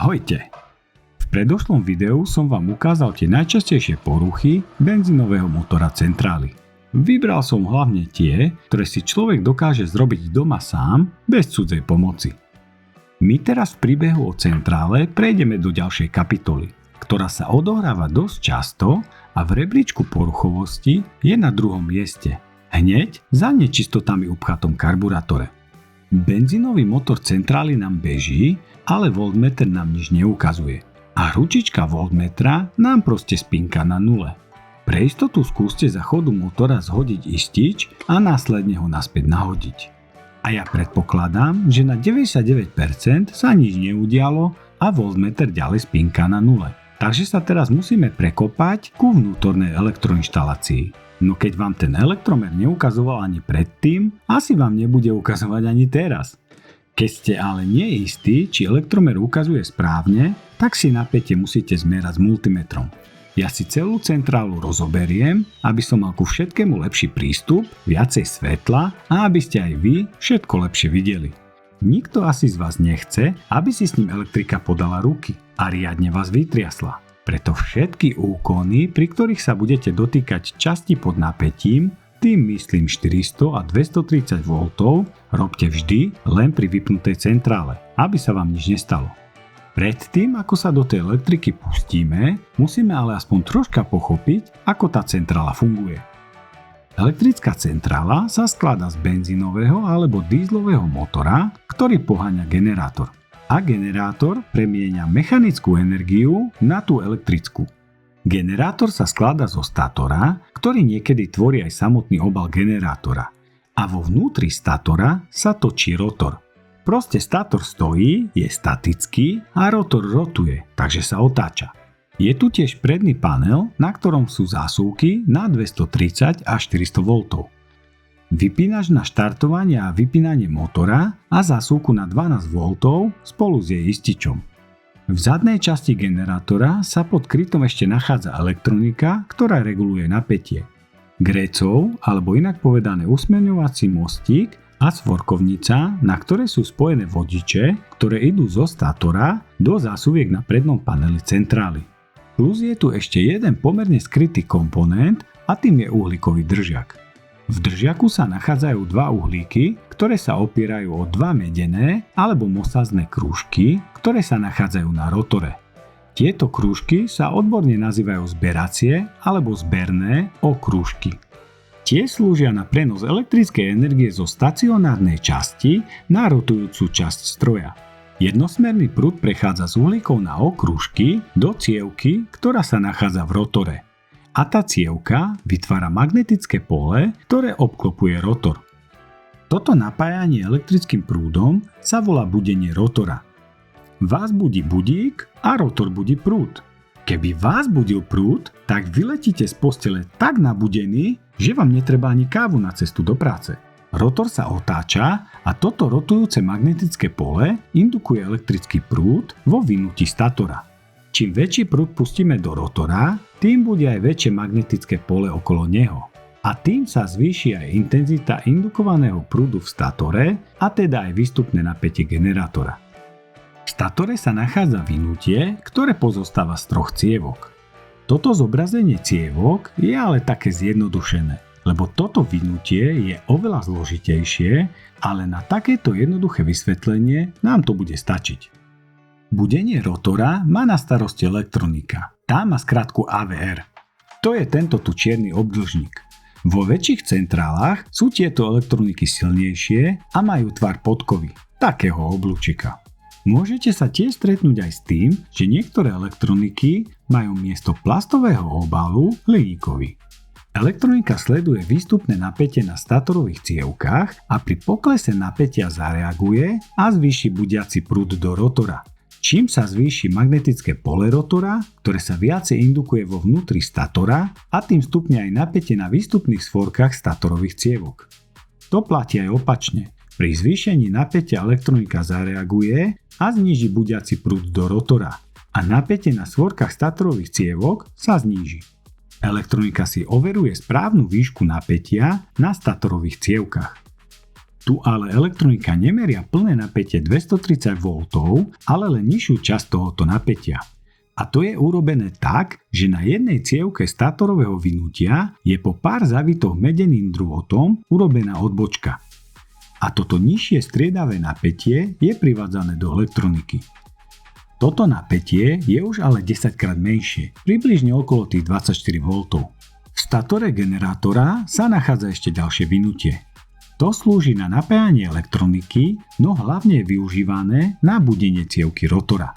Ahojte! V predošlom videu som vám ukázal tie najčastejšie poruchy benzínového motora centrály. Vybral som hlavne tie, ktoré si človek dokáže zrobiť doma sám, bez cudzej pomoci. My teraz v príbehu o centrále prejdeme do ďalšej kapitoly, ktorá sa odohráva dosť často a v rebríčku poruchovosti je na druhom mieste, hneď za nečistotami upchatom karburátore. Benzínový motor centrály nám beží, ale voltmeter nám nič neukazuje. A ručička voltmetra nám proste spinka na nule. Pre istotu skúste za chodu motora zhodiť istič a následne ho naspäť nahodiť. A ja predpokladám, že na 99% sa nič neudialo a voltmeter ďalej spinka na nule. Takže sa teraz musíme prekopať ku vnútornej elektroinštalácii. No keď vám ten elektromer neukazoval ani predtým, asi vám nebude ukazovať ani teraz. Keď ste ale neistí, či elektromer ukazuje správne, tak si napätie musíte zmerať s multimetrom. Ja si celú centrálu rozoberiem, aby som mal ku všetkému lepší prístup, viacej svetla a aby ste aj vy všetko lepšie videli. Nikto asi z vás nechce, aby si s ním elektrika podala ruky a riadne vás vytriasla. Preto všetky úkony, pri ktorých sa budete dotýkať časti pod napätím, tým myslím 400 a 230 V, robte vždy len pri vypnutej centrále, aby sa vám nič nestalo. Predtým, ako sa do tej elektriky pustíme, musíme ale aspoň troška pochopiť, ako tá centrála funguje. Elektrická centrála sa skladá z benzínového alebo dízlového motora, ktorý poháňa generátor. A generátor premieňa mechanickú energiu na tú elektrickú. Generátor sa skladá zo statora, ktorý niekedy tvorí aj samotný obal generátora. A vo vnútri statora sa točí rotor. Proste stator stojí, je statický a rotor rotuje, takže sa otáča. Je tu tiež predný panel, na ktorom sú zásuvky na 230 až 400 V. Vypínač na štartovanie a vypínanie motora a zásuvku na 12 V spolu s jej ističom. V zadnej časti generátora sa pod krytom ešte nachádza elektronika, ktorá reguluje napätie. Grécov, alebo inak povedané usmerňovací mostík a svorkovnica, na ktoré sú spojené vodiče, ktoré idú zo statora do zásuviek na prednom paneli centrály. Plus je tu ešte jeden pomerne skrytý komponent a tým je uhlíkový držak. V držiaku sa nachádzajú dva uhlíky, ktoré sa opierajú o dva medené alebo mosázne krúžky, ktoré sa nachádzajú na rotore. Tieto krúžky sa odborne nazývajú zberacie alebo zberné okrúžky. Tie slúžia na prenos elektrickej energie zo stacionárnej časti na rotujúcu časť stroja. Jednosmerný prúd prechádza z uhlíkov na okrúžky do cievky, ktorá sa nachádza v rotore. A tá cievka vytvára magnetické pole, ktoré obklopuje rotor. Toto napájanie elektrickým prúdom sa volá budenie rotora. Vás budí budík a rotor budí prúd. Keby vás budil prúd, tak vyletíte z postele tak nabudení, že vám netreba ani kávu na cestu do práce. Rotor sa otáča a toto rotujúce magnetické pole indukuje elektrický prúd vo vynutí statora. Čím väčší prúd pustíme do rotora, tým bude aj väčšie magnetické pole okolo neho. A tým sa zvýši aj intenzita indukovaného prúdu v statore a teda aj výstupné napätie generátora. V statore sa nachádza vynutie, ktoré pozostáva z troch cievok. Toto zobrazenie cievok je ale také zjednodušené, lebo toto vynutie je oveľa zložitejšie, ale na takéto jednoduché vysvetlenie nám to bude stačiť. Budenie rotora má na starosti elektronika. Tá má skratku AVR. To je tento tu čierny obdĺžnik. Vo väčších centrálach sú tieto elektroniky silnejšie a majú tvar podkovy, takého oblúčika. Môžete sa tiež stretnúť aj s tým, že niektoré elektroniky majú miesto plastového obalu hliníkový. Elektronika sleduje výstupné napätie na statorových cievkách a pri poklese napätia zareaguje a zvýši budiaci prúd do rotora. Čím sa zvýši magnetické pole rotora, ktoré sa viacej indukuje vo vnútri statora a tým stupne aj napätie na výstupných svorkách statorových cievok. To platí aj opačne. Pri zvýšení napätia elektronika zareaguje a zníži budiaci prúd do rotora a napätie na svorkách statorových cievok sa zníži. Elektronika si overuje správnu výšku napätia na statorových cievkach. Tu ale elektronika nemeria plné napätie 230 V, ale len nižšiu časť tohoto napätia. A to je urobené tak, že na jednej cievke státorového vynutia je po pár zavitoch medeným drôtom urobená odbočka. A toto nižšie striedavé napätie je privádzané do elektroniky. Toto napätie je už ale 10 krát menšie, približne okolo tých 24 V. V statore generátora sa nachádza ešte ďalšie vynutie. To slúži na napájanie elektroniky, no hlavne je využívané na budenie cievky rotora.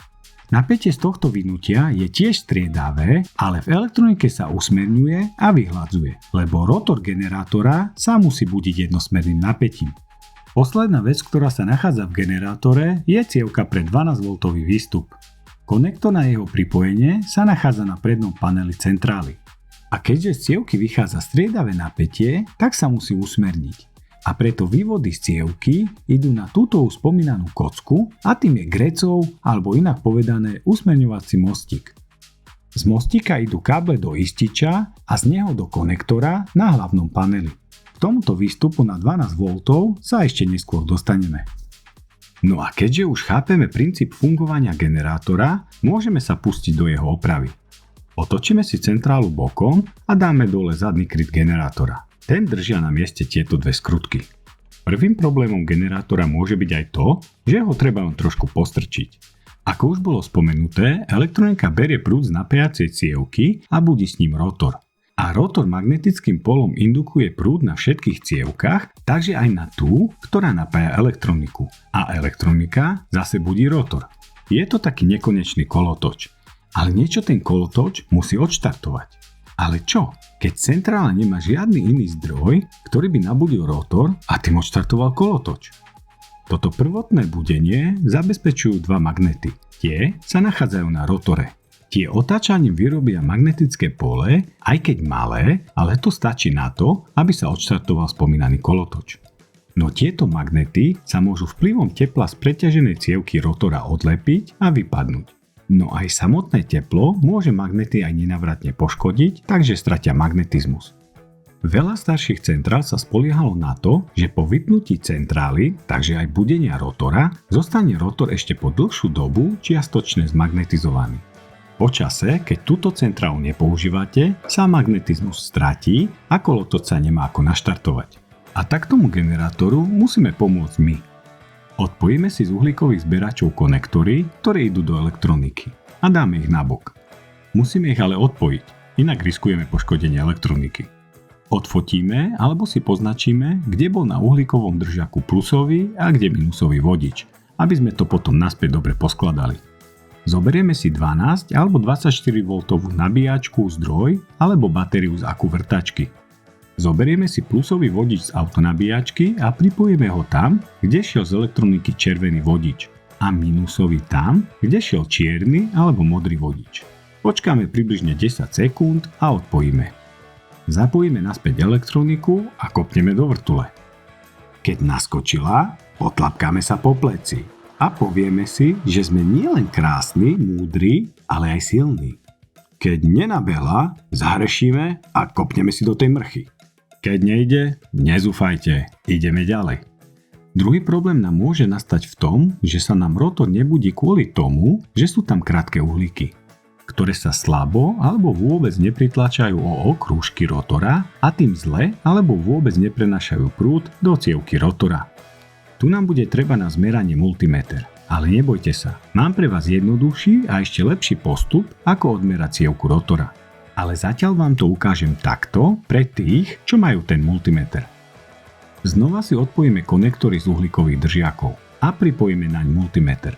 Napätie z tohto vynutia je tiež striedavé, ale v elektronike sa usmerňuje a vyhladzuje, lebo rotor generátora sa musí budiť jednosmerným napätím. Posledná vec, ktorá sa nachádza v generátore, je cievka pre 12V výstup. Konektor na jeho pripojenie sa nachádza na prednom paneli centrály. A keďže z cievky vychádza striedavé napätie, tak sa musí usmerniť. A preto vývody z cievky idú na túto spomínanú kocku a tým je grecov, alebo inak povedané usmerňovací mostík. Z mostíka idú káble do ističa a z neho do konektora na hlavnom paneli. K tomuto výstupu na 12V sa ešte neskôr dostaneme. No a keďže už chápeme princíp fungovania generátora, môžeme sa pustiť do jeho opravy. Otočíme si centrálu bokom a dáme dole zadný kryt generátora. Ten držia na mieste tieto dve skrutky. Prvým problémom generátora môže byť aj to, že ho treba len trošku postrčiť. Ako už bolo spomenuté, elektronika berie prúd z napájacej cievky a budí s ním rotor. A rotor magnetickým polom indukuje prúd na všetkých cievkach, takže aj na tú, ktorá napája elektroniku. A elektronika zase budí rotor. Je to taký nekonečný kolotoč. Ale niečo ten kolotoč musí odštartovať. Ale čo, keď centrála nemá žiadny iný zdroj, ktorý by nabudil rotor a tým odštartoval kolotoč? Toto prvotné budenie zabezpečujú dva magnety. Tie sa nachádzajú na rotore. Tie otáčaním vyrobia magnetické pole, aj keď malé, ale to stačí na to, aby sa odštartoval spomínaný kolotoč. No tieto magnety sa môžu vplyvom tepla z preťaženej cievky rotora odlepiť a vypadnúť. No aj samotné teplo môže magnety aj nenávratne poškodiť, takže stratia magnetizmus. Veľa starších centrál sa spoliehalo na to, že po vypnutí centrály, takže aj budenia rotora, zostane rotor ešte po dlhšiu dobu čiastočne zmagnetizovaný. Po čase, keď túto centrálu nepoužívate, sa magnetizmus stratí a kolotoč sa nemá ako naštartovať. A tak tomu generátoru musíme pomôcť my. Odpojíme si z uhlíkových zberačov konektory, ktoré idú do elektroniky a dáme ich nabok. Musíme ich ale odpojiť, inak riskujeme poškodenie elektroniky. Odfotíme alebo si poznačíme, kde bol na uhlíkovom držaku plusový a kde minusový vodič, aby sme to potom naspäť dobre poskladali. Zoberieme si 12 alebo 24V nabíjačku, zdroj alebo batériu z aku vrtačky. Zoberieme si plusový vodič z autonabíjačky a pripojíme ho tam, kde šiel z elektroniky červený vodič a minusový tam, kde šiel čierny alebo modrý vodič. Počkáme približne 10 sekúnd a odpojíme. Zapojíme naspäť elektroniku a kopneme do vrtule. Keď naskočila, potlapkáme sa po pleci a povieme si, že sme nielen krásni, múdri, ale aj silní. Keď nenabehla, zahrešíme a kopneme si do tej mrchy. Keď nejde, nezúfajte, ideme ďalej. Druhý problém nám môže nastať v tom, že sa nám rotor nebudí kvôli tomu, že sú tam krátke uhlíky, ktoré sa slabo alebo vôbec nepritlačajú o okrúžky rotora a tým zle alebo vôbec neprenášajú prúd do cievky rotora. Tu nám bude treba na zmeranie multimeter, ale nebojte sa, mám pre vás jednoduchší a ešte lepší postup, ako odmerať cievku rotora. Ale zatiaľ vám to ukážem takto pre tých, čo majú ten multimeter. Znova si odpojíme konektory z uhlíkových držiakov a pripojíme naň multimeter.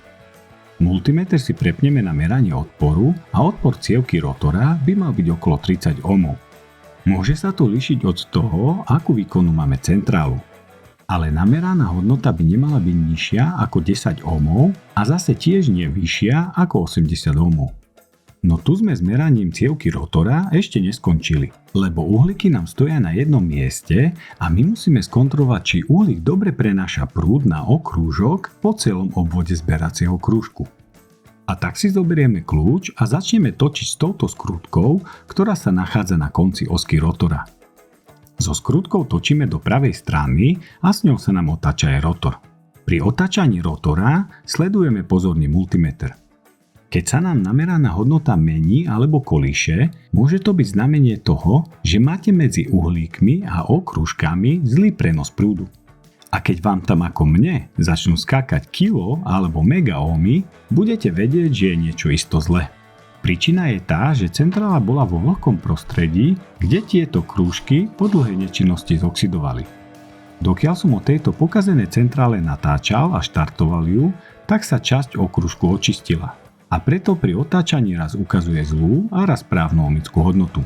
Multimeter si prepneme na meranie odporu a odpor cievky rotora by mal byť okolo 30 ohmov. Môže sa to líšiť od toho, akú výkonu máme centrálu. Ale nameraná hodnota by nemala byť nižšia ako 10 ohmov a zase tiež nie vyššia ako 80 ohmov. No tu sme s meraním cievky rotora ešte neskončili, lebo uhlíky nám stoja na jednom mieste a my musíme skontrolovať, či uhlík dobre prenáša prúd na okrúžok po celom obvode zberacieho krúžku. A tak si zoberieme kľúč a začneme točiť s touto skrutkou, ktorá sa nachádza na konci osky rotora. So skrutkou točíme do pravej strany a s ňou sa nám otáča aj rotor. Pri otáčaní rotora sledujeme pozorne multimeter. Keď sa nám nameraná hodnota mení alebo kolíše, môže to byť znamenie toho, že máte medzi uhlíkmi a okružkami zlý prenos prúdu. A keď vám tam ako mne začnú skákať kilo alebo megaómy, budete vedieť, že je niečo isto zle. Príčina je tá, že centrála bola vo vlhkom prostredí, kde tieto krúžky po dlhej nečinnosti zoxidovali. Dokiaľ som o tejto pokazenej centrále natáčal a štartoval ju, tak sa časť okružku očistila. A preto pri otáčaní raz ukazuje zlú a raz správnu ohmickú hodnotu.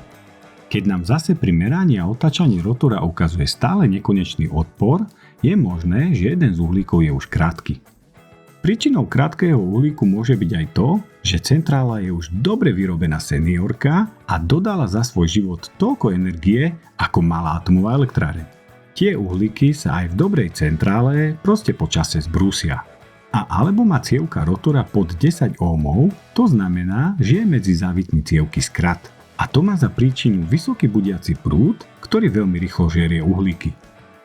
Keď nám zase pri meraní a otáčaní rotora ukazuje stále nekonečný odpor, je možné, že jeden z uhlíkov je už krátky. Príčinou krátkeho uhlíku môže byť aj to, že centrála je už dobre vyrobená seniorka a dodala za svoj život toľko energie ako malá atomová elektráreň. Tie uhlíky sa aj v dobrej centrále proste po čase zbrúsia. A alebo má cievka rotora pod 10 ohmov, to znamená, že je medzi závitmi cievky skrat. A to má za príčinu vysoký budiaci prúd, ktorý veľmi rýchlo žerie uhlíky.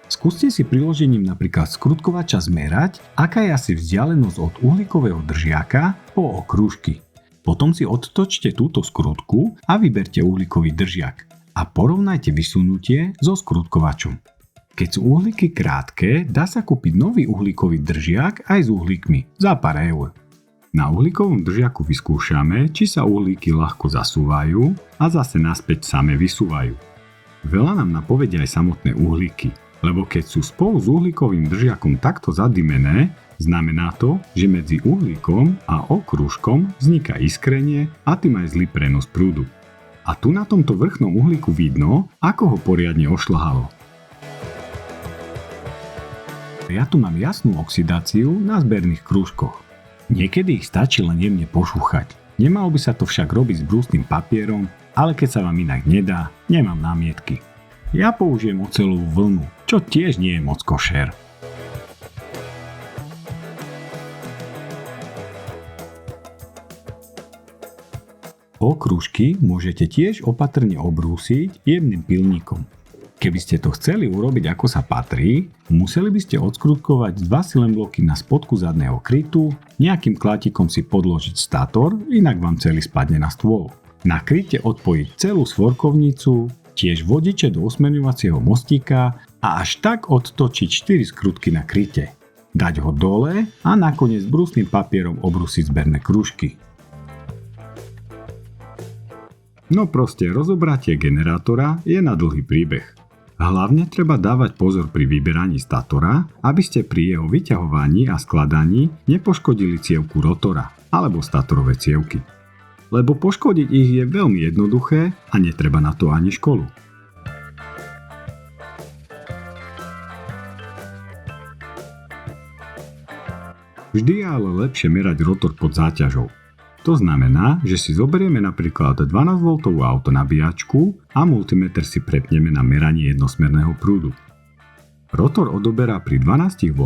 Skúste si priložením napríklad skrutkovača zmerať, aká je asi vzdialenosť od uhlíkového držiaka po okrúžky. Potom si odtočte túto skrutku a vyberte uhlíkový držiak a porovnajte vysunutie so skrutkovačom. Keď sú uhlíky krátke, dá sa kúpiť nový uhlíkový držiak aj s uhlíkmi za pár eur. Na uhlíkovom držiaku vyskúšame, či sa uhlíky ľahko zasúvajú a zase naspäť same vysúvajú. Veľa nám napovedia aj samotné uhlíky. Lebo keď sú spolu s uhlíkovým držiakom takto zadimené, znamená to, že medzi uhlíkom a okrúžkom vzniká iskrenie a tým aj zlý prenos prúdu. A tu na tomto vrchnom uhlíku vidno, ako ho poriadne ošľahalo. Ja tu mám jasnú oxidáciu na zberných krúžkoch. Niekedy ich stačí len jemne pošúchať. Nemalo by sa to však robiť s brúsnym papierom, ale keď sa vám inak nedá, nemám námietky. Ja použijem oceľovú vlnu, čo tiež nie je moc košer. Okružky môžete tiež opatrne obrúsiť jemným pilníkom. Keby ste to chceli urobiť ako sa patrí, museli by ste odskrutkovať 2 silembloky na spodku zadného krytu, nejakým klátikom si podložiť stator, inak vám celý spadne na stôl. Na kryte odpojiť celú svorkovnicu, tiež vodiče do usmerňovacieho mostíka a až tak odtočiť 4 skrutky na kryte. Dať ho dole a nakoniec brúsnym papierom obrúsiť zberné krúžky. No proste rozobratie generátora je na dlhý príbeh. Hlavne treba dávať pozor pri vyberaní statora, aby ste pri jeho vyťahovaní a skladaní nepoškodili cievku rotora alebo statorové cievky. Lebo poškodiť ich je veľmi jednoduché a netreba na to ani školu. Vždy je ale lepšie merať rotor pod záťažou. To znamená, že si zoberieme napríklad 12V autonabíjačku a multimeter si prepneme na meranie jednosmerného prúdu. Rotor odoberá pri 12V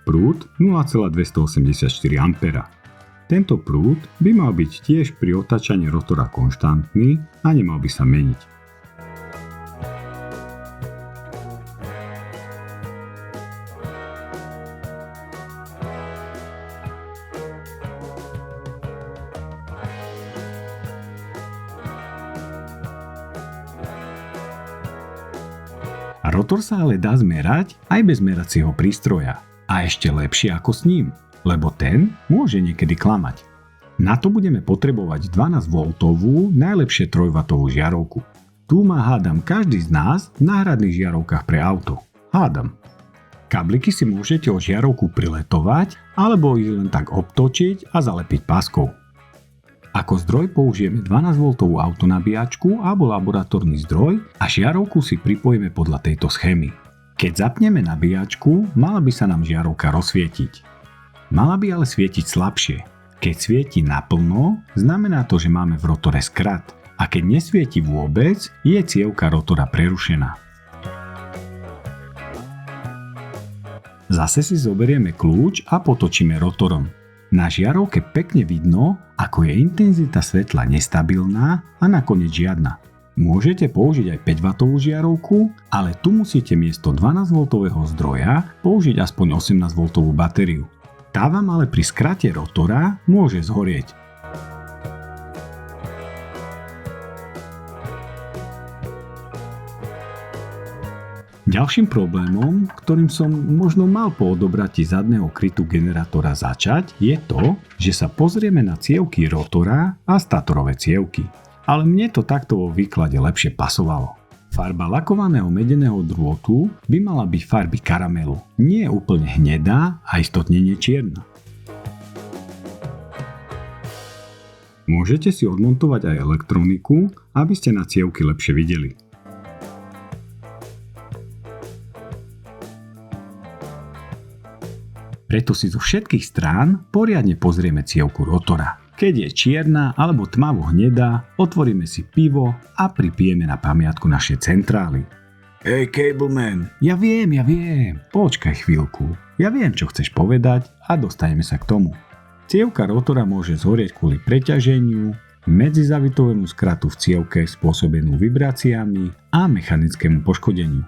prúd 0,284 A. Tento prúd by mal byť tiež pri otáčaní rotora konštantný a nemal by sa meniť. Rotor sa ale dá zmerať aj bez meracieho prístroja. A ešte lepšie ako s ním, lebo ten môže niekedy klamať. Na to budeme potrebovať 12V, najlepšie 3W žiarovku. Tu má hádam každý z nás v náhradných žiarovkách pre auto. Hádam. Kabliky si môžete o žiarovku priletovať alebo ich len tak obtočiť a zalepiť páskou. Ako zdroj použijeme 12V autonabíjačku alebo laboratórny zdroj a žiarovku si pripojíme podľa tejto schémy. Keď zapneme nabíjačku, mala by sa nám žiarovka rozsvietiť. Mala by ale svietiť slabšie. Keď svieti naplno, znamená to, že máme v rotore skrat. A keď nesvieti vôbec, je cievka rotora prerušená. Zase si zoberieme kľúč a potočíme rotorom. Na žiarovke pekne vidno, ako je intenzita svetla nestabilná a nakoniec žiadna. Môžete použiť aj 5W žiarovku, ale tu musíte miesto 12V zdroja použiť aspoň 18V batériu. Tá vám ale pri skrate rotora môže zhorieť. Ďalším problémom, ktorým som možno mal po odobratí zadného krytu generátora začať, je to, že sa pozrieme na cievky rotora a statorové cievky. Ale mne to takto vo výklade lepšie pasovalo. Farba lakovaného medeného drôtu by mala byť farby karamelu. Nie úplne hnedá a istotne nie čierna. Môžete si odmontovať aj elektroniku, aby ste na cievky lepšie videli. Preto si zo všetkých strán poriadne pozrieme cievku rotora. Keď je čierna alebo tmavo hnedá, otvoríme si pivo a pripijeme na pamiatku našej centrály. Hej, Cableman. Ja viem. Počkaj chvíľku. Ja viem, čo chceš povedať a dostaneme sa k tomu. Cievka rotora môže zhorieť kvôli preťaženiu, medzizavitovému skratu v cievke spôsobenú vibráciami a mechanickému poškodeniu.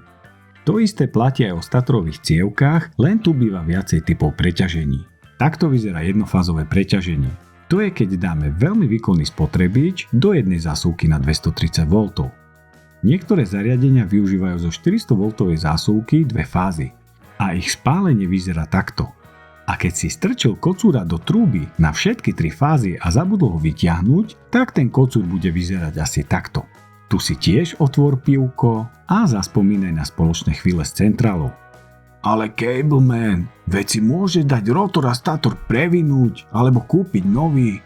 To isté platí aj o statorových cievkách, len tu býva viacej typov preťažení. Takto vyzerá jednofázové preťaženie. To je, keď dáme veľmi výkonný spotrebič do jednej zásuvky na 230V. Niektoré zariadenia využívajú zo 400V zásuvky dve fázy a ich spálenie vyzerá takto. A keď si strčil kocúra do trúby na všetky tri fázy a zabudol ho vyťahnuť, tak ten kocúr bude vyzerať asi takto. Tu si tiež otvor pivko a zaspomínaj na spoločné chvíle s centrálou. Ale Cableman, veď si môže dať rotor a stator previnúť alebo kúpiť nový.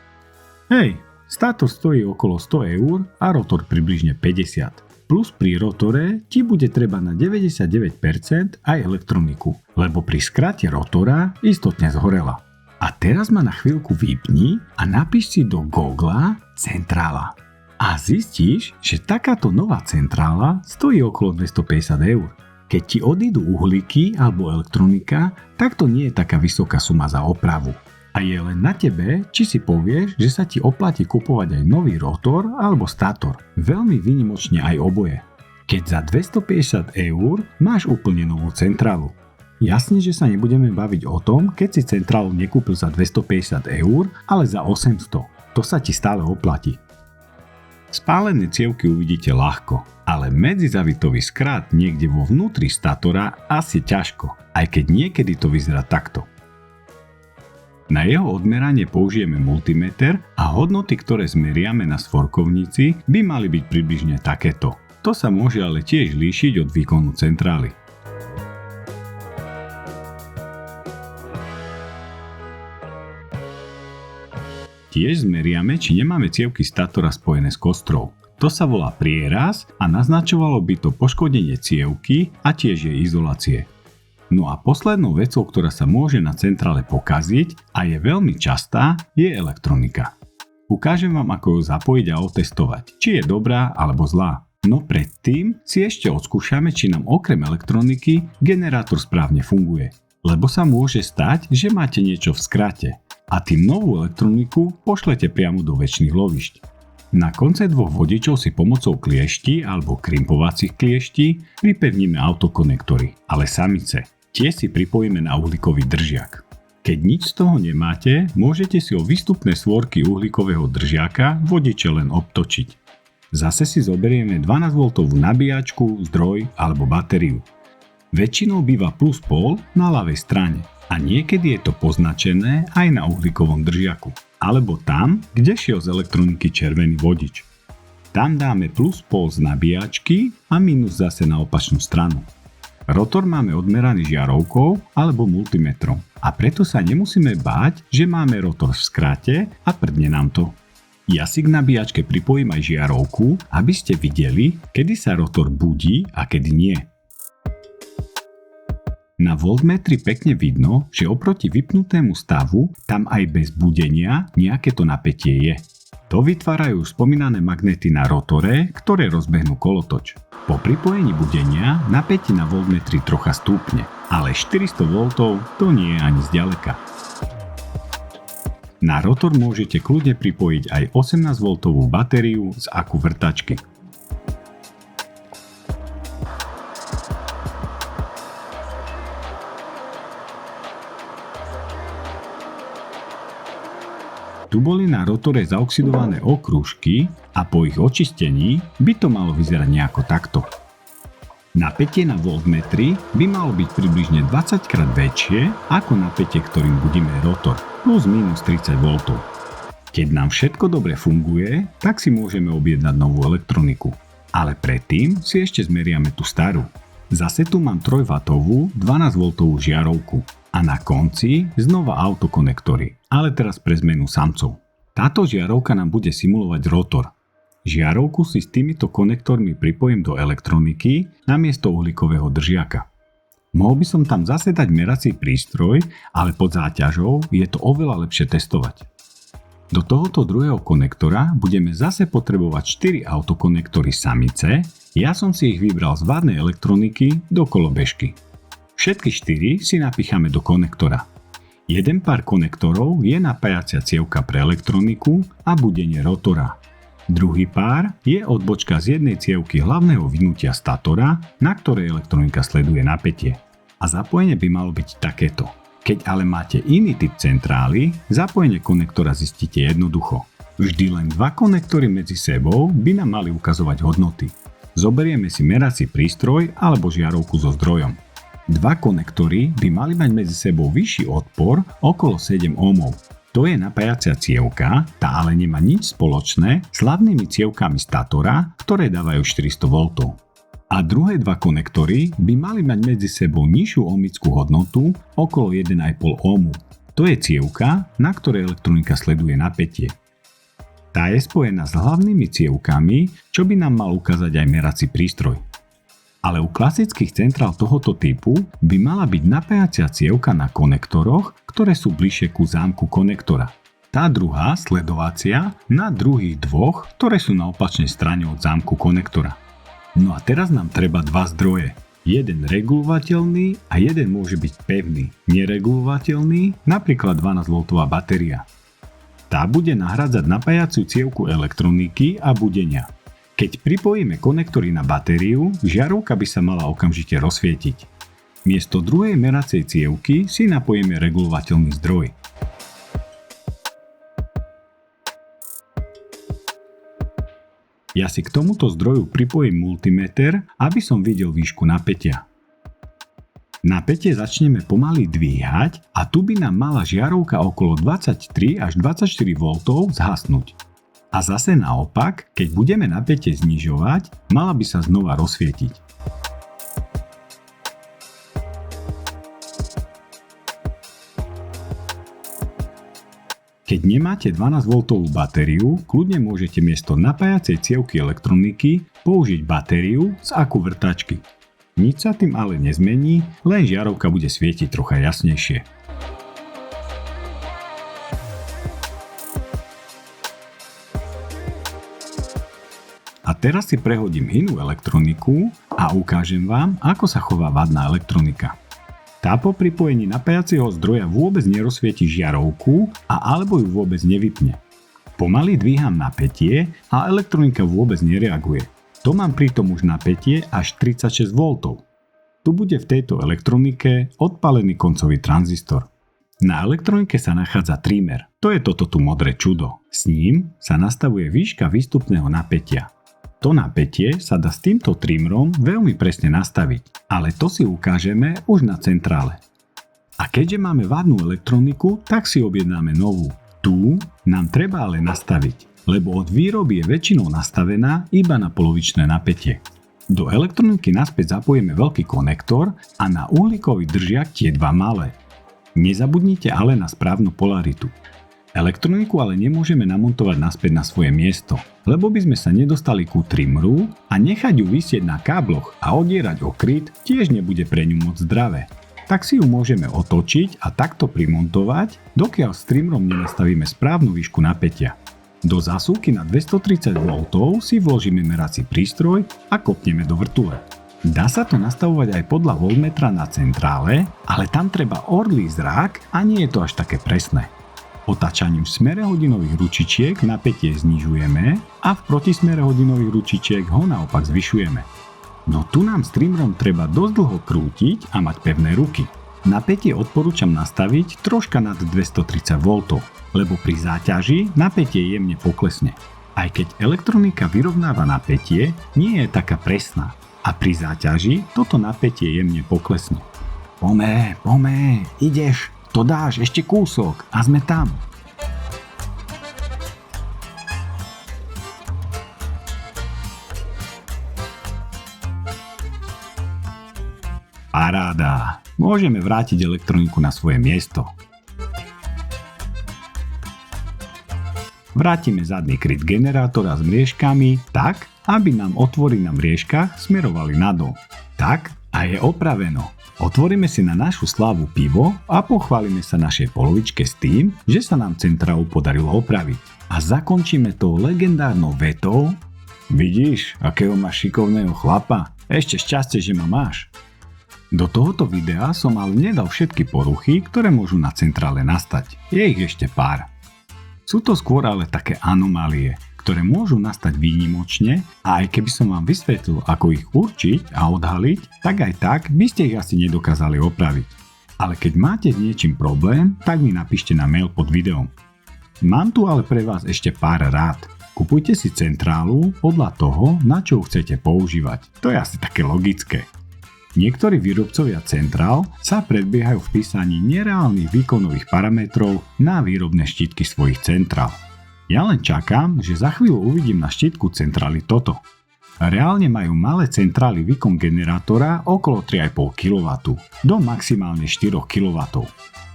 Hej, stator stojí okolo 100 eur a rotor približne 50. Plus pri rotore ti bude treba na 99% aj elektroniku, lebo pri skrate rotora istotne zhorela. A teraz ma na chvíľku vypni a napíš si do Googla centrála. A zistíš, že takáto nová centrála stojí okolo 250 eur. Keď ti odídu uhlíky alebo elektronika, tak to nie je taká vysoká suma za opravu. A je len na tebe, či si povieš, že sa ti oplatí kupovať aj nový rotor alebo stator. Veľmi výnimočne aj oboje. Keď za 250 eur máš úplne novú centrálu. Jasne, že sa nebudeme baviť o tom, keď si centrálu nekúpil za 250 eur, ale za 800. To sa ti stále oplatí. Spálené cievky uvidíte ľahko, ale medzizavitový skrát niekde vo vnútri statora asi ťažko, aj keď niekedy to vyzerá takto. Na jeho odmeranie použijeme multimeter a hodnoty, ktoré zmeriame na svorkovnici, by mali byť približne takéto. To sa môže ale tiež líšiť od výkonu centrály. Tiež zmeriame, či nemáme cievky statora spojené s kostrou. To sa volá prieraz a naznačovalo by to poškodenie cievky a tiež jej izolácie. No a poslednou vecou, ktorá sa môže na centrále pokaziť a je veľmi častá, je elektronika. Ukážem vám, ako ju zapojiť a otestovať, či je dobrá alebo zlá. No predtým si ešte odskúšame, či nám okrem elektroniky generátor správne funguje. Lebo sa môže stať, že máte niečo v skrate a tým novú elektroniku pošlete priamo do väčšných lovišť. Na konce dvoch vodičov si pomocou kliešti alebo krimpovacích kliešti pripevníme autokonektory, ale samice. Tie si pripojíme na uhlíkový držiak. Keď nič z toho nemáte, môžete si o výstupné svorky uhlíkového držiaka vodiče len obtočiť. Zase si zoberieme 12V nabíjačku, zdroj alebo batériu. Väčšinou býva plus pol na ľavej strane a niekedy je to poznačené aj na uhlíkovom držiaku, alebo tam, kde šiel z elektroniky červený vodič. Tam dáme plus pol z nabíjačky a minus zase na opačnú stranu. Rotor máme odmeraný žiarovkou alebo multimetrom a preto sa nemusíme báť, že máme rotor v skrate a prdne nám to. Ja si k nabíjačke pripojím aj žiarovku, aby ste videli, kedy sa rotor budí a kedy nie. Na voltmetri pekne vidno, že oproti vypnutému stavu tam aj bez budenia nejaké to napätie je. To vytvárajú spomínané magnety na rotore, ktoré rozbehnú kolotoč. Po pripojení budenia napätie na voltmetri trocha stúpne, ale 400V to nie je ani zďaleka. Na rotor môžete kľudne pripojiť aj 18V batériu z aku vrtačky. Tu boli na rotore zaoxidované okrúžky a po ich očistení by to malo vyzerať nejako takto. Napätie na voltmetri by malo byť približne 20 krát väčšie ako napätie, ktorým budíme rotor, plus minus 30 V. Keď nám všetko dobre funguje, tak si môžeme objednať novú elektroniku. Ale predtým si ešte zmeriame tú starú. Zase tu mám 3W 12V žiarovku a na konci znova autokonektory, ale teraz pre zmenu samcov. Táto žiarovka nám bude simulovať rotor. Žiarovku si s týmito konektormi pripojím do elektroniky namiesto uhlíkového držiaka. Mohol by som tam zase dať merací prístroj, ale pod záťažou je to oveľa lepšie testovať. Do tohoto druhého konektora budeme zase potrebovať 4 autokonektory samice, ja som si ich vybral z várnej elektroniky do kolobežky. Všetky 4 si napicháme do konektora. Jeden pár konektorov je napájacia cievka pre elektroniku a budenie rotora. Druhý pár je odbočka z jednej cievky hlavného vynutia statora, na ktorej elektronika sleduje napätie. A zapojenie by malo byť takéto. Keď ale máte iný typ centrály, zapojenie konektora zistíte jednoducho. Vždy len 2 konektory medzi sebou by nám mali ukazovať hodnoty. Zoberieme si merací prístroj alebo žiarovku so zdrojom. 2 konektory by mali mať medzi sebou vyšší odpor okolo 7 ohmov. To je napájacia cievka, tá ale nemá nič spoločné s hlavnými cievkami statora, ktoré dávajú 400 V. A druhé 2 konektory by mali mať medzi sebou nižšiu ohmickú hodnotu okolo 1,5 ohmu. To je cievka, na ktorej elektronika sleduje napätie. Tá je spojená s hlavnými cievkami, čo by nám mal ukázať aj merací prístroj. Ale u klasických centrál tohoto typu by mala byť napájacia cievka na konektoroch, ktoré sú bližšie ku zámku konektora. Tá druhá, sledovacia, na druhých 2, ktoré sú na opačnej strane od zámku konektora. No a teraz nám treba 2 zdroje. Jeden regulovateľný a jeden môže byť pevný, neregulovateľný, napríklad 12V batéria. Tá bude nahrádzať napájaciu cievku elektroniky a budenia. Keď pripojíme konektory na batériu, žiarovka by sa mala okamžite rozsvietiť. Miesto druhej meracej cievky si napojíme regulovateľný zdroj. Ja si k tomuto zdroju pripojím multimeter, aby som videl výšku napätia. Napätie začneme pomaly dvíhať a tu by nám mala žiarovka okolo 23 až 24 V zhasnúť. A zase naopak, keď budeme napätie znižovať, mala by sa znova rozsvietiť. Keď nemáte 12V batériu, kľudne môžete miesto napájacej cievky elektroniky použiť batériu z aku vrtačky. Nič sa tým ale nezmení, len žiarovka bude svietiť trocha jasnejšie. A teraz si prehodím inú elektroniku a ukážem vám, ako sa chová vadná elektronika. Tá po pripojení napájacieho zdroja vôbec nerozsvieti žiarovku a alebo ju vôbec nevypne. Pomaly dvíham napätie a elektronika vôbec nereaguje. To mám pritom už napätie až 36 V. Tu bude v tejto elektronike odpálený koncový tranzistor. Na elektronike sa nachádza trimmer, to je toto tu modré čudo. S ním sa nastavuje výška výstupného napätia. To napätie sa dá s týmto trimmerom veľmi presne nastaviť, ale to si ukážeme už na centrále. A keďže máme vadnú elektroniku, tak si objednáme novú. Tu nám treba ale nastaviť, lebo od výroby je väčšinou nastavená iba na polovičné napätie. Do elektroniky naspäť zapojíme veľký konektor a na uhlíkový držiak tie 2 malé. Nezabudnite ale na správnu polaritu. Elektroniku ale nemôžeme namontovať naspäť na svoje miesto, lebo by sme sa nedostali ku trimmeru a nechať ju visieť na kábloch a odierať o kryt tiež nebude pre ňu moc zdravé. Tak si ju môžeme otočiť a takto primontovať, dokiaľ s trimmerom nenastavíme správnu výšku napätia. Do zásuvky na 230 V si vložíme merací prístroj a kopneme do vrtule. Dá sa to nastavovať aj podľa voltmetra na centrále, ale tam treba orlí zrak a nie je to až také presné. Otáčaním smerehodinových ručičiek napätie znižujeme a v protismere hodinových ručičiek ho naopak zvyšujeme. No tu nám s trimmerom treba dosť dlho krútiť a mať pevné ruky. Napätie odporúčam nastaviť troška nad 230 V, lebo pri záťaži napätie jemne poklesne. Aj keď elektronika vyrovnáva napätie, nie je taká presná a pri záťaži toto napätie jemne poklesne. Pome, ideš, to dáš ešte kúsok a sme tam. Paráda! Môžeme vrátiť elektroniku na svoje miesto. Vrátime zadný kryt generátora s mriežkami tak, aby nám otvory na mriežkach smerovali nadol. Tak a je opraveno. Otvoríme si na našu slávu pivo a pochválime sa našej polovičke s tým, že sa nám centrálu podarilo opraviť. A zakončíme to legendárnou vetou: vidíš, akého máš šikovného chlapa? Ešte šťastie, že ma máš. Do tohoto videa som ale nedal všetky poruchy, ktoré môžu na centrále nastať. Je ich ešte pár. Sú to skôr ale také anomálie, ktoré môžu nastať výnimočne a aj keby som vám vysvetlil, ako ich určiť a odhaliť, tak aj tak by ste ich asi nedokázali opraviť. Ale keď máte s niečím problém, tak mi napíšte na mail pod videom. Mám tu ale pre vás ešte pár rád. Kupujte si centrálu podľa toho, na čo ju chcete používať. To je asi také logické. Niektorí výrobcovia centrál sa predbiehajú v písaní nereálnych výkonových parametrov na výrobné štítky svojich centrál. Ja len čakám, že za chvíľu uvidím na štítku centrály toto. Reálne majú malé centrály výkon generátora okolo 3,5 kW do maximálne 4 kW.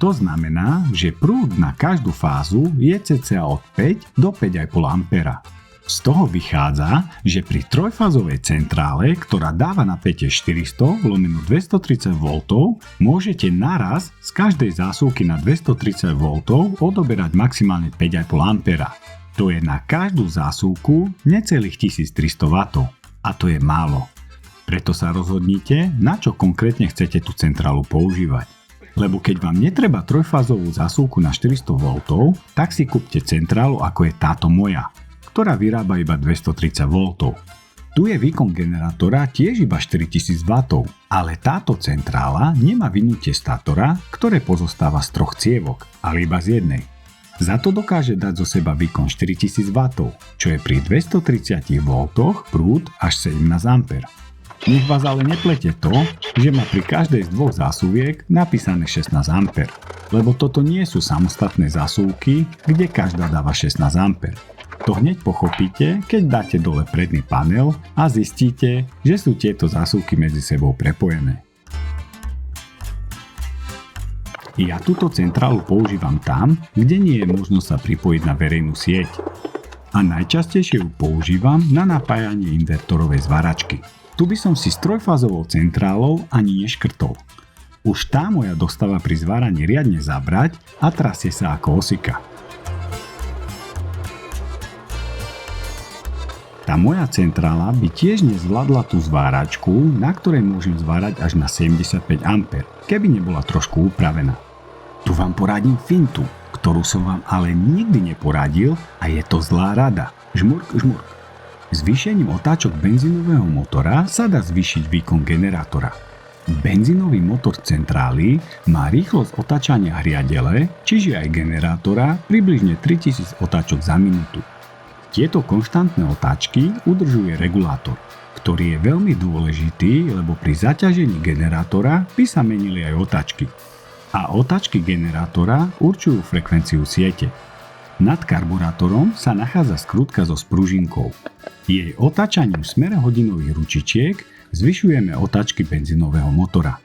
To znamená, že prúd na každú fázu je cca od 5 do 5,5 A. Z toho vychádza, že pri trojfázovej centrále, ktorá dáva napätie 400/230 V, môžete naraz z každej zásuvky na 230 V odoberať maximálne 5,5 A. To je na každú zásuvku necelých 1300 W. A to je málo. Preto sa rozhodnite, na čo konkrétne chcete tú centrálu používať. Lebo keď vám netreba trojfázovú zásuvku na 400 V, tak si kúpte centrálu ako je táto moja, ktorá vyrába iba 230 V. Tu je výkon generátora tiež iba 4000 W, ale táto centrála nemá vynutie státora, ktoré pozostáva z 3 cievok, ale iba z jednej. Za to dokáže dať zo seba výkon 4000 W, čo je pri 230 V prúd až 17 A. Nech vás ale neplete to, že má pri každej z dvoch zásuviek napísané 16 A, lebo toto nie sú samostatné zásuvky, kde každá dáva 16 A. To hneď pochopíte, keď dáte dole predný panel a zistíte, že sú tieto zásuvky medzi sebou prepojené. Ja túto centrálu používam tam, kde nie je možnosť sa pripojiť na verejnú sieť. A najčastejšie ju používam na napájanie invertorovej zváračky. Tu by som si s trojfázovou centrálou ani neškrtol. Už tá moja dostáva pri zváraní riadne zabrať a trasie sa ako osika. Tá moja centrála by tiež nezvládla tú zváračku, na ktorej môžem zvárať až na 75 A, keby nebola trošku upravená. Tu vám poradím fintu, ktorú som vám ale nikdy neporadil a je to zlá rada. Žmurk. Zvýšením otáčok benzínového motora sa dá zvýšiť výkon generátora. Benzínový motor centrály má rýchlosť otáčania hriadele, čiže aj generátora, približne 3000 otáčok za minútu. Tieto konštantné otáčky udržuje regulátor, ktorý je veľmi dôležitý, lebo pri zaťažení generátora by sa menili aj otáčky. A otáčky generátora určujú frekvenciu siete. Nad karburátorom sa nachádza skrutka so spružinkou. Jej otáčaním smerhodinových ručičiek zvyšujeme otáčky benzínového motora.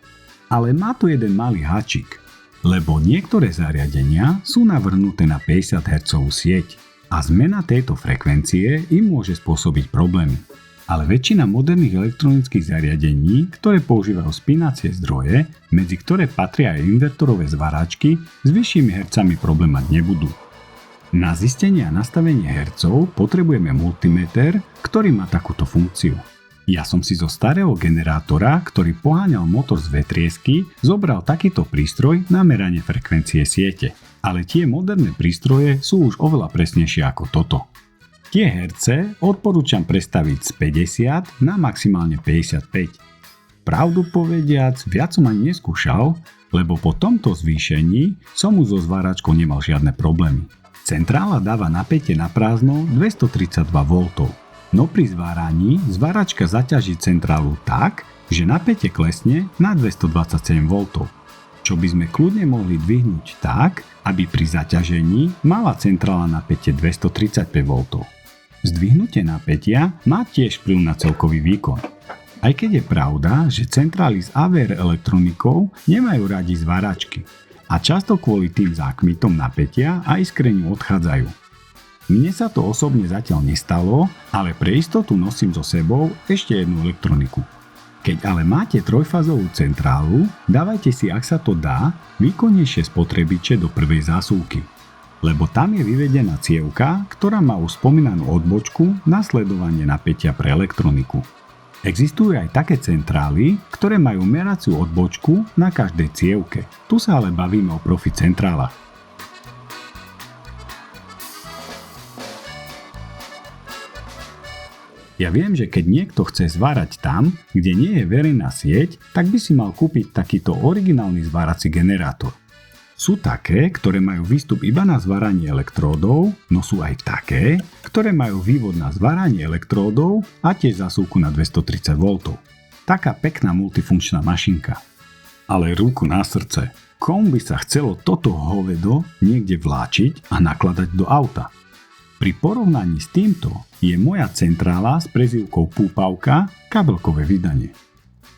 Ale má tu jeden malý háčik, lebo niektoré zariadenia sú navrhnuté na 50 Hz sieť. A zmena tejto frekvencie im môže spôsobiť problémy. Ale väčšina moderných elektronických zariadení, ktoré používajú spínacie zdroje, medzi ktoré patria aj invertorové zváračky, s vyššími hercami problém mať nebudú. Na zistenie a nastavenie hercov potrebujeme multimeter, ktorý má takúto funkciu. Ja som si zo starého generátora, ktorý poháňal motor z vetriesky, zobral takýto prístroj na meranie frekvencie siete. Ale tie moderné prístroje sú už oveľa presnejšie ako toto. Tie herce odporúčam prestaviť z 50 na maximálne 55. Pravdu povediac, viac som ani neskúšal, lebo po tomto zvýšení som už so zváračkou nemal žiadne problémy. Centrála dáva napätie na prázdno 232 V. No pri zváraní zváračka zaťaží centrálu tak, že napätie klesne na 227 V, čo by sme kľudne mohli dvihnúť tak, aby pri zaťažení mala centrála napätie 235 V. Zdvihnutie napätia má tiež vplyv na celkový výkon. Aj keď je pravda, že centrály s AVR elektronikou nemajú radi zváračky a často kvôli tým zákmitom napätia a iskreniu odchádzajú. Mne sa to osobne zatiaľ nestalo, ale pre istotu nosím so sebou ešte jednu elektroniku. Keď ale máte trojfázovú centrálu, dávajte si, ak sa to dá, výkonnejšie spotrebiče do prvej zásuvky, lebo tam je vyvedená cievka, ktorá má už spomínanú odbočku na sledovanie napätia pre elektroniku. Existujú aj také centrály, ktoré majú meraciu odbočku na každej cievke. Tu sa ale bavíme o profi centrálach. Ja viem, že keď niekto chce zvárať tam, kde nie je verejná sieť, tak by si mal kúpiť takýto originálny zvárací generátor. Sú také, ktoré majú výstup iba na zváranie elektródov, no sú aj také, ktoré majú vývod na zváranie elektródov a tiež zásuvku na 230 V. Taká pekná multifunkčná mašinka. Ale ruku na srdce, komu by sa chcelo toto hovedo niekde vláčiť a nakladať do auta? Pri porovnaní s týmto je moja centrála s prezývkou Púpavka kabelkové vydanie.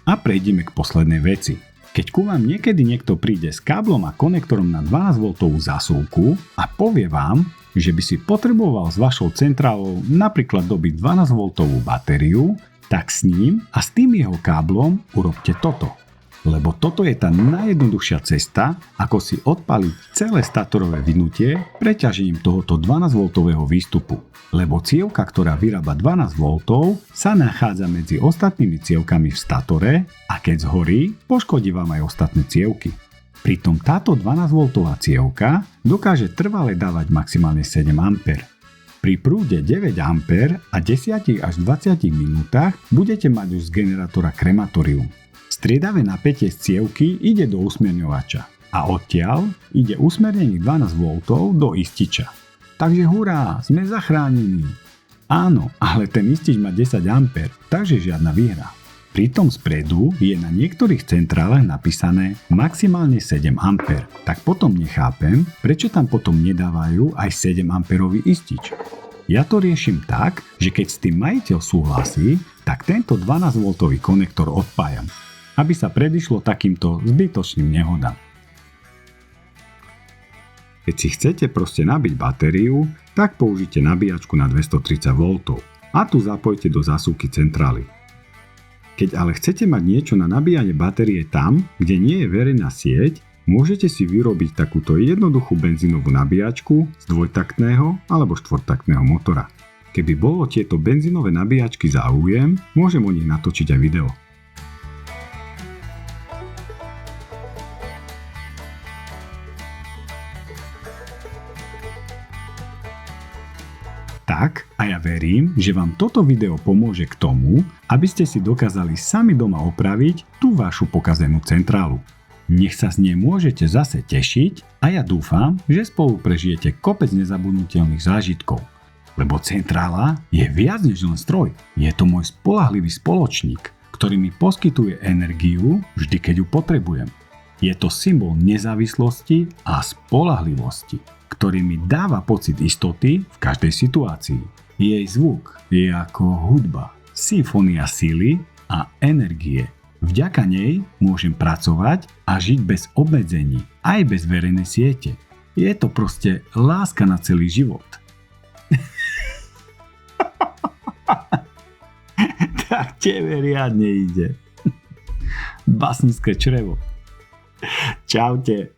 A prejdeme k poslednej veci. Keď ku vám niekedy niekto príde s káblom a konektorom na 12 V zásuvku a povie vám, že by si potreboval s vašou centrálou napríklad dobiť 12 V batériu, tak s ním a s tým jeho káblom urobte toto. Lebo toto je tá najjednoduchšia cesta, ako si odpaliť celé statorové vynutie preťažením tohoto 12V výstupu. Lebo cievka, ktorá vyrába 12 V, sa nachádza medzi ostatnými cievkami v statore a keď zhorí, poškodí vám aj ostatné cievky. Pritom táto 12V cievka dokáže trvale dávať maximálne 7 A. Pri prúde 9 A a 10 až 20 minútach budete mať už z generátora krematorium. Striedavé napätie z cievky ide do usmerňovača a odtiaľ ide usmernených 12 V do ističa. Takže hurá, sme zachránení. Áno, ale ten istič má 10 A, takže žiadna výhra. Pritom spredu je na niektorých centrálach napísané maximálne 7 A, tak potom nechápem, prečo tam potom nedávajú aj 7 A istič. Ja to riešim tak, že keď s tým majiteľ súhlasí, tak tento 12V konektor odpájam, aby sa predišlo takýmto zbytočným nehodám. Keď si chcete proste nabiť batériu, tak použite nabíjačku na 230 V a tu zapojte do zásuvky centrály. Keď ale chcete mať niečo na nabíjanie batérie tam, kde nie je verejná sieť, môžete si vyrobiť takúto jednoduchú benzínovú nabíjačku z dvojtaktného alebo štvortaktného motora. Keby bolo tieto benzínové nabíjačky záujem, môžem o nich natočiť aj video. Tak a ja verím, že vám toto video pomôže k tomu, aby ste si dokázali sami doma opraviť tú vašu pokazenú centrálu. Nech sa z nej môžete zase tešiť a ja dúfam, že spolu prežijete kopec nezabudnutelných zážitkov. Lebo centrála je viac než len stroj. Je to môj spoľahlivý spoločník, ktorý mi poskytuje energiu vždy, keď ju potrebujem. Je to symbol nezávislosti a spoľahlivosti, ktorý mi dáva pocit istoty v každej situácii. Jej zvuk je ako hudba, symfónia síly a energie. Vďaka nej môžem pracovať a žiť bez obmedzení, aj bez verejnej siete. Je to proste láska na celý život. Tak tebe riadne ide. Básnické črevo. Čaute.